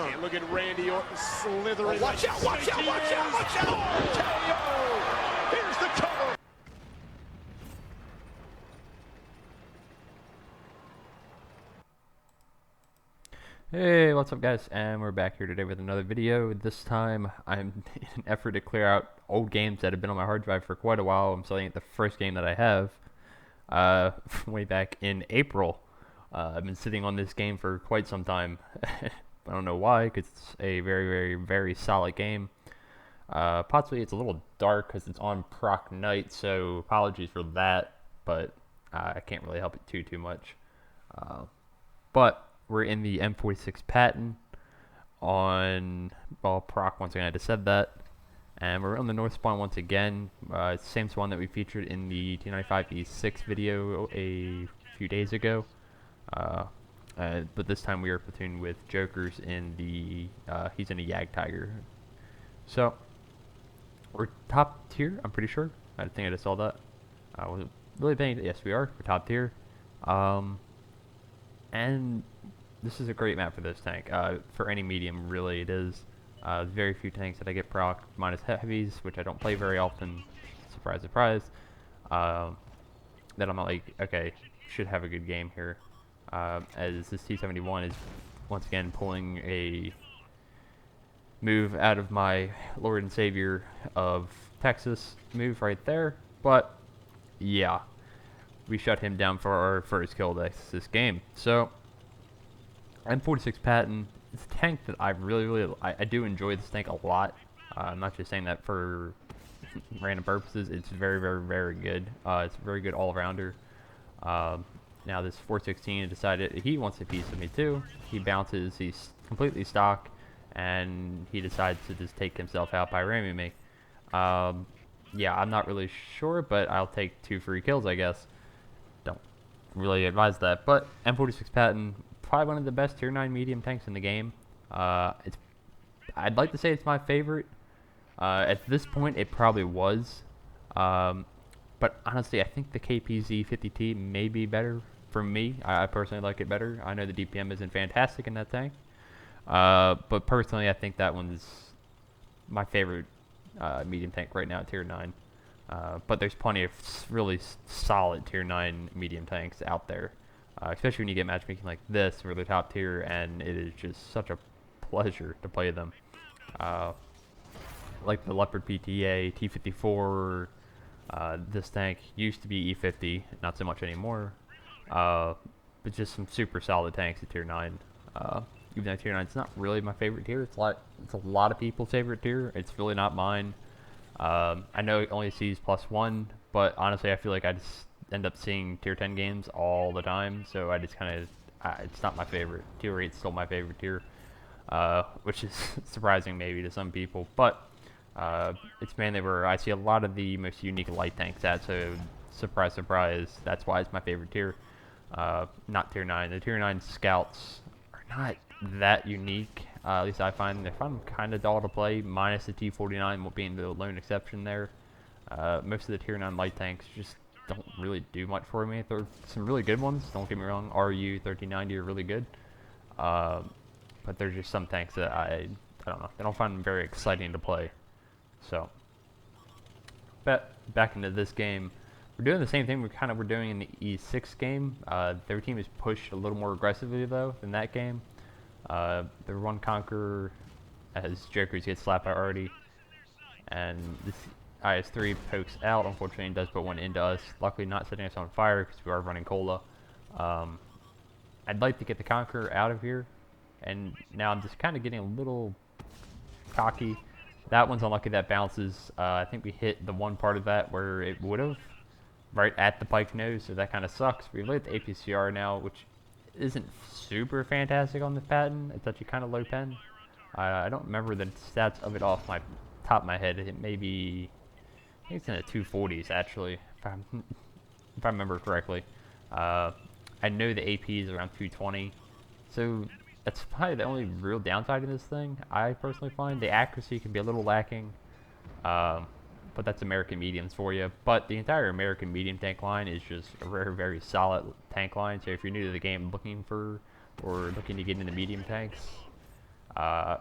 And look at Randy Orton slithering. Oh, watch out, watch out, watch out, watch out! KO! Here's the cover. Hey, what's up guys, and we're back here today with another video. This time I'm in an effort to clear out old games that have been on my hard drive for quite a while. I'm selling it the first game that I have way back in April. I've been sitting on this game for quite some time. I don't know why, because it's a very solid game. Possibly it's a little dark because it's on proc night, so apologies for that, but I can't really help it too much. But we're in the M46 Patton on, well, proc once again, I just said that. And we're on the north spawn once again. It's the same spawn that we featured in the T95E6 video a few days ago. But this time we are platooned with Jokers in the, he's in a Yag Tiger. So, we're top tier, I'm pretty sure. I think I just saw that. Was it really paying? Yes, we are. We're top tier. And this is a great map for this tank. For any medium, really, it is. Very few tanks that I get proc, minus heavies, which I don't play very often. Surprise, surprise. That I'm not like, okay, should have a good game here. As this T71 is once again pulling a move out of my Lord and Savior of Texas move right there. But yeah, we shut him down for our first kill this game. So M46 Patton, it's a tank that I I do enjoy this tank a lot. I'm not just saying that for random purposes. It's very good. It's a very good all-rounder. Now this 416 decided he wants a piece of me too. He bounces, he's completely stock, and he decides to just take himself out by ramming me. Yeah, I'm not really sure, but I'll take 2 free kills, I guess. Don't really advise that, but M46 Patton, probably one of the best tier 9 medium tanks in the game. I'd like to say it's my favorite. At this point, it probably was. But honestly, I think the KPZ 50T may be better for me. I personally like it better. I know the DPM isn't fantastic in that tank. But personally, I think that one's my favorite medium tank right now at tier 9. But there's plenty of really solid tier 9 medium tanks out there. Especially when you get matchmaking like this, where they're top tier, and it is just such a pleasure to play them. Like the Leopard PTA, T54, this tank used to be E50, not so much anymore. But just some super solid tanks at tier 9. Even though tier 9 is not really my favorite tier, it's a lot of people's favorite tier. It's really not mine. I know it only sees +1, but honestly, I feel like I just end up seeing tier 10 games all the time, so I just kind of, it's not my favorite. Tier 8 is still my favorite tier, which is surprising maybe to some people, but it's mainly where I see a lot of the most unique light tanks at, so surprise, surprise, that's why it's my favorite tier, not tier 9. The tier 9 scouts are not that unique, at least I find them kind of dull to play, minus the T49 being the lone exception there. Most of the tier 9 light tanks just don't really do much for me. There are some really good ones, don't get me wrong. RU 1390 are really good, but there's just some tanks that I don't know, I don't find them very exciting to play. So back into this game, we're doing the same thing we were doing in the E6 game. Their team is pushed a little more aggressively though than that game. The one conqueror as Jokers get slapped by Artie, and this IS-3 pokes out, unfortunately, and does put one into us. Luckily not setting us on fire because we are running cola. I'd like to get the Conqueror out of here, and now I'm just kind of getting a little cocky. That one's unlucky that bounces. I think we hit the one part of that where it would have, right at the pike nose, so that kind of sucks. We've lit the APCR now, which isn't super fantastic on this Patton. It's actually kind of low pen. I don't remember the stats of it off my top of my head. It may be, I think it's in the 240s actually, if I remember correctly. I know the AP is around 220, so that's probably the only real downside of this thing. I personally find the accuracy can be a little lacking, but that's American mediums for you. But the entire American medium tank line is just a very solid tank line. So if you're new to the game, looking to get into medium tanks, I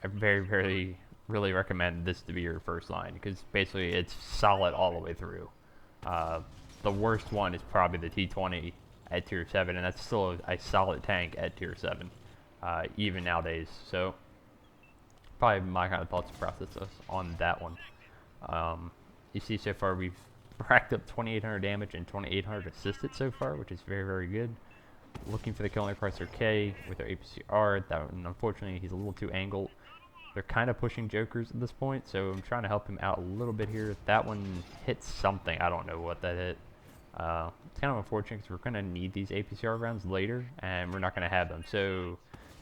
very really recommend this to be your first line because basically it's solid all the way through. The worst one is probably the T20 at tier 7, and that's still a solid tank at tier 7, even nowadays. So probably my kind of thoughts and process on that one. You see so far we've racked up 2,800 damage and 2,800 assisted so far, which is very good. Looking for the killing pricer K with our APCR. That one, unfortunately, he's a little too angled. They're kind of pushing jokers at this point, so I'm trying to help him out a little bit here. That one hit something. I don't know what that hit. It's kind of unfortunate because we're going to need these APCR rounds later, and we're not going to have them. So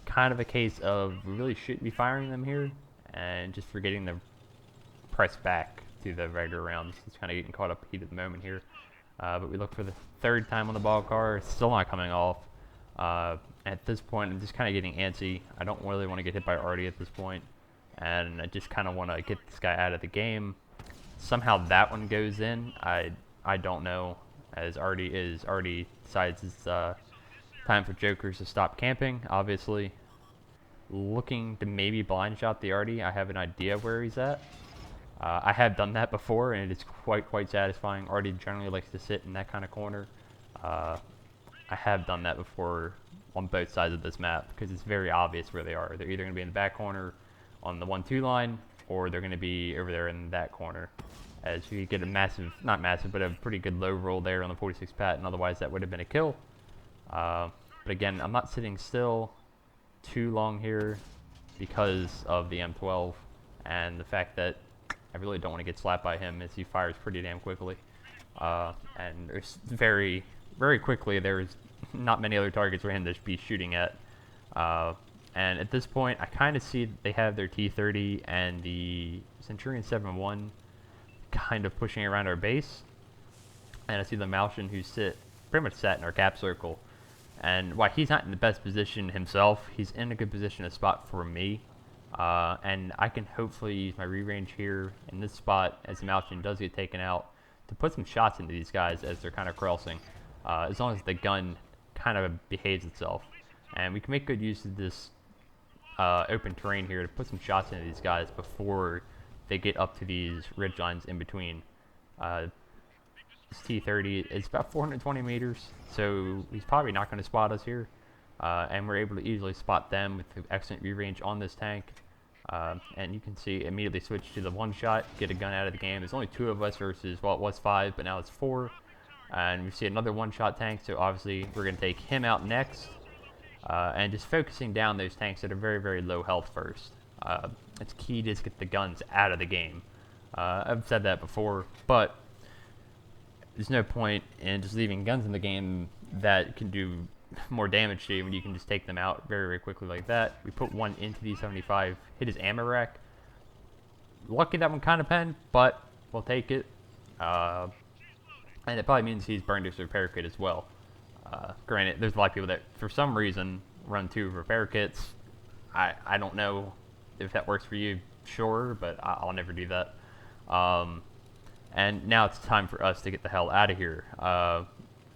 kind of a case of we really shouldn't be firing them here, and just forgetting to press back to the regular rounds. It's kind of getting caught up heat at the moment here. But we look for the third time on the ball car. It's still not coming off. At this point, I'm just kind of getting antsy. I don't really want to get hit by Artie at this point, and I just kind of want to get this guy out of the game. Somehow that one goes in. I don't know, as Artie decides it's time for jokers to stop camping. Obviously, looking to maybe blind shot the Artie. I have an idea where he's at. I have done that before, and it's quite satisfying. Artie generally likes to sit in that kind of corner. I have done that before on both sides of this map because it's very obvious where they are. They're either going to be in the back corner on the 1-2 line, or they're going to be over there in that corner. As you get a massive, not massive, but a pretty good low roll there on the 46 Patton. Otherwise, that would have been a kill. But again, I'm not sitting still too long here because of the M12 and the fact that I really don't want to get slapped by him as he fires pretty damn quickly. And there's very quickly, there's not many other targets for him to be shooting at. And at this point, I kind of see they have their T30 and the Centurion 7-1 kind of pushing around our base. And I see the Malshin who pretty much sat in our cap circle. And while he's not in the best position himself, he's in a good position to spot for me. And I can hopefully use my re-range here in this spot as the Malchin does get taken out to put some shots into these guys as they're kind of crossing, as long as the gun kind of behaves itself. And we can make good use of this open terrain here to put some shots into these guys before they get up to these ridge lines in between. This T30 is about 420 meters, so he's probably not going to spot us here. And we're able to easily spot them with the excellent re-range on this tank. And you can see immediately switch to the one shot, get a gun out of the game. There's only 2 of us versus, well, it was 5, but now it's 4. And we see another one-shot tank, so obviously we're going to take him out next. And just focusing down those tanks that are very low health first. It's key to just get the guns out of the game. I've said that before, but there's no point in just leaving guns in the game that can do more damage to you when you can just take them out very quickly like that. We put one into the 75, hit his ammo rack. Lucky that one kind of penned, but we'll take it. And it probably means he's burned his repair kit as well. Granted, there's a lot of people that for some reason run 2 repair kits. I don't know if that works for you, sure, but I'll never do that. And now it's time for us to get the hell out of here.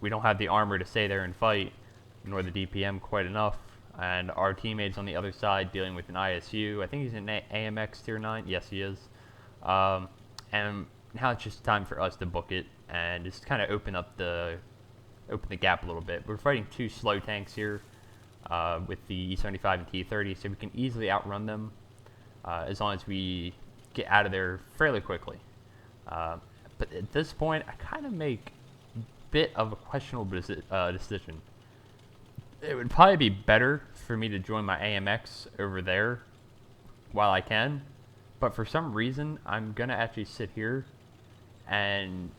We don't have the armor to stay there and fight, nor the DPM quite enough, and our teammates on the other side dealing with an ISU. I think he's in AMX tier 9. Yes, he is. And now it's just time for us to book it and just kind of open the gap a little bit. We're fighting 2 slow tanks here with the E75 and T30, so we can easily outrun them as long as we get out of there fairly quickly. But at this point, I kind of make a bit of a questionable decision. It would probably be better for me to join my AMX over there while I can, but for some reason, I'm going to actually sit here and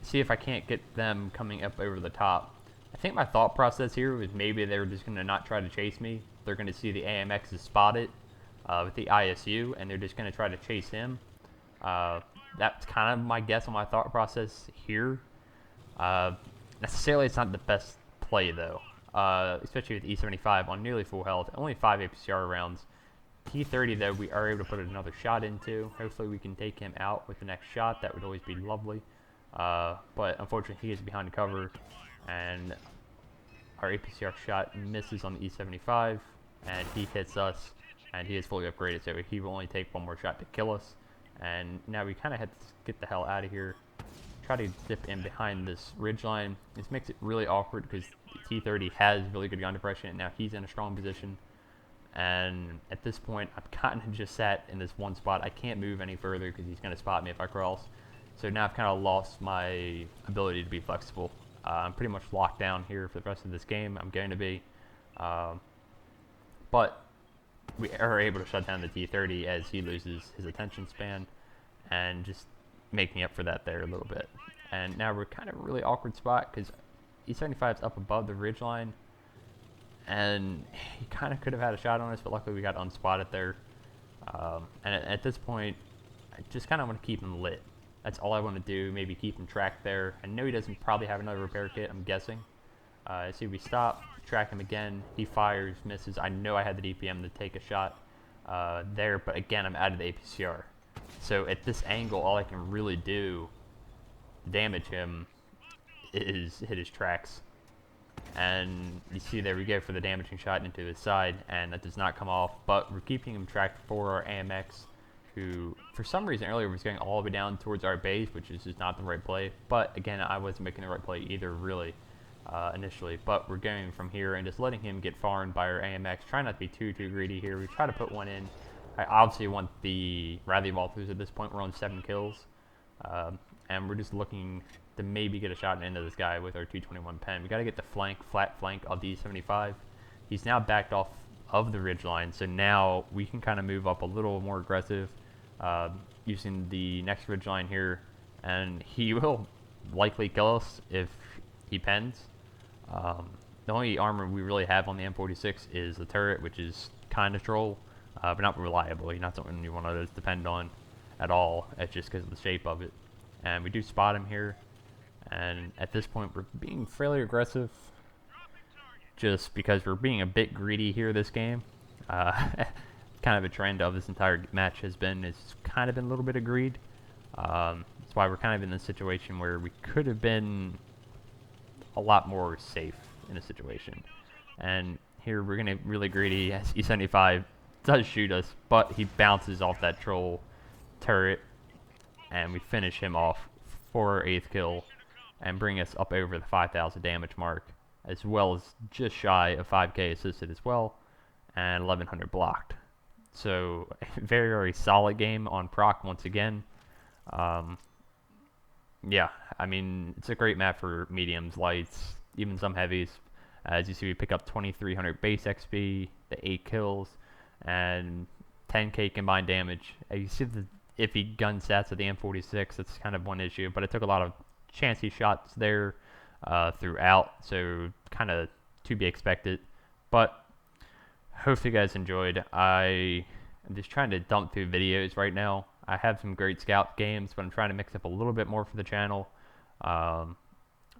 see if I can't get them coming up over the top. I think my thought process here was maybe they were just going to not try to chase me. They're going to see the AMX is spotted with the ISU, and they're just going to try to chase him. That's kind of my guess on my thought process here. Necessarily, it's not the best play, though. Especially with E75 on nearly full health, only 5 APCR rounds. T30 though, we are able to put another shot into. Hopefully we can take him out with the next shot. That would always be lovely. But unfortunately he is behind cover, and our APCR shot misses on the E75, and he hits us and he is fully upgraded, so he will only take one more shot to kill us. And now we kind of had to get the hell out of here. Try to dip in behind this ridgeline. This makes it really awkward because T30 has really good gun depression, and now he's in a strong position. And at this point, I'm kind of just sat in this one spot. I can't move any further because he's going to spot me if I cross. So now I've kind of lost my ability to be flexible. I'm pretty much locked down here for the rest of this game. I'm going to be. But we are able to shut down the T30 as he loses his attention span and just making up for that there a little bit. And now we're kind of a really awkward spot because E75 is up above the ridgeline, and he kind of could have had a shot on us, but luckily we got unspotted there. And at this point, I just kind of want to keep him lit. That's all I want to do, maybe keep him tracked there. I know he doesn't probably have another repair kit, I'm guessing. See, we stop, track him again, he fires, misses. I know I had the DPM to take a shot there, but again, I'm out of the APCR. So at this angle, all I can really do to damage him is hit his tracks. And you see there we go for the damaging shot into his side, and that does not come off, but we're keeping him tracked for our AMX, who for some reason earlier was going all the way down towards our base, which is just not the right play. But again, I wasn't making the right play either, really, initially. But we're going from here and just letting him get farmed by our AMX. Try not to be too greedy here. We try to put one in. I obviously want the Rally Walthers at this point. We're on 7 kills. And we're just looking to maybe get a shot into this guy with our 221 pen. We got to get the flat flank of the E75. He's now backed off of the ridgeline, so now we can kind of move up a little more aggressive using the next ridgeline here, and he will likely kill us if he pens. The only armor we really have on the M46 is the turret, which is kind of troll, but not reliable. Not something you want to depend on at all. It's just because of the shape of it. And we do spot him here, and at this point we're being fairly aggressive just because we're being a bit greedy here this game. Kind of a trend of this entire match has been, it's kind of been a little bit of greed. That's why we're kind of in this situation where we could have been a lot more safe in a situation. And here we're going to really greedy as E75 does shoot us, but he bounces off that troll turret, and we finish him off for our 8th kill and bring us up over the 5,000 damage mark, as well as just shy of 5k assisted as well, and 1100 blocked. So very solid game on proc once again. Yeah, I mean, it's a great map for mediums, lights, even some heavies. As you see, we pick up 2300 base XP, the 8 kills, and 10k combined damage. You see the iffy gun stats of the M46, that's kind of one issue, but it took a lot of chancy shots there throughout, so kind of to be expected. But hopefully you guys enjoyed. I'm just trying to dump through videos right now. I have some great scout games, but I'm trying to mix up a little bit more for the channel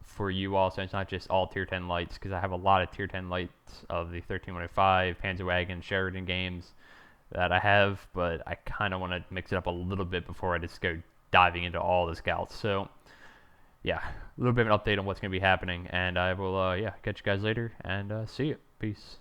for you all, so it's not just all tier 10 lights, because I have a lot of tier 10 lights of the 13105, Panzerwagon, Sheridan games that I have, but I kind of want to mix it up a little bit before I just go diving into all the scouts. So yeah, a little bit of an update on what's going to be happening, and I will yeah, catch you guys later, and see you. Peace.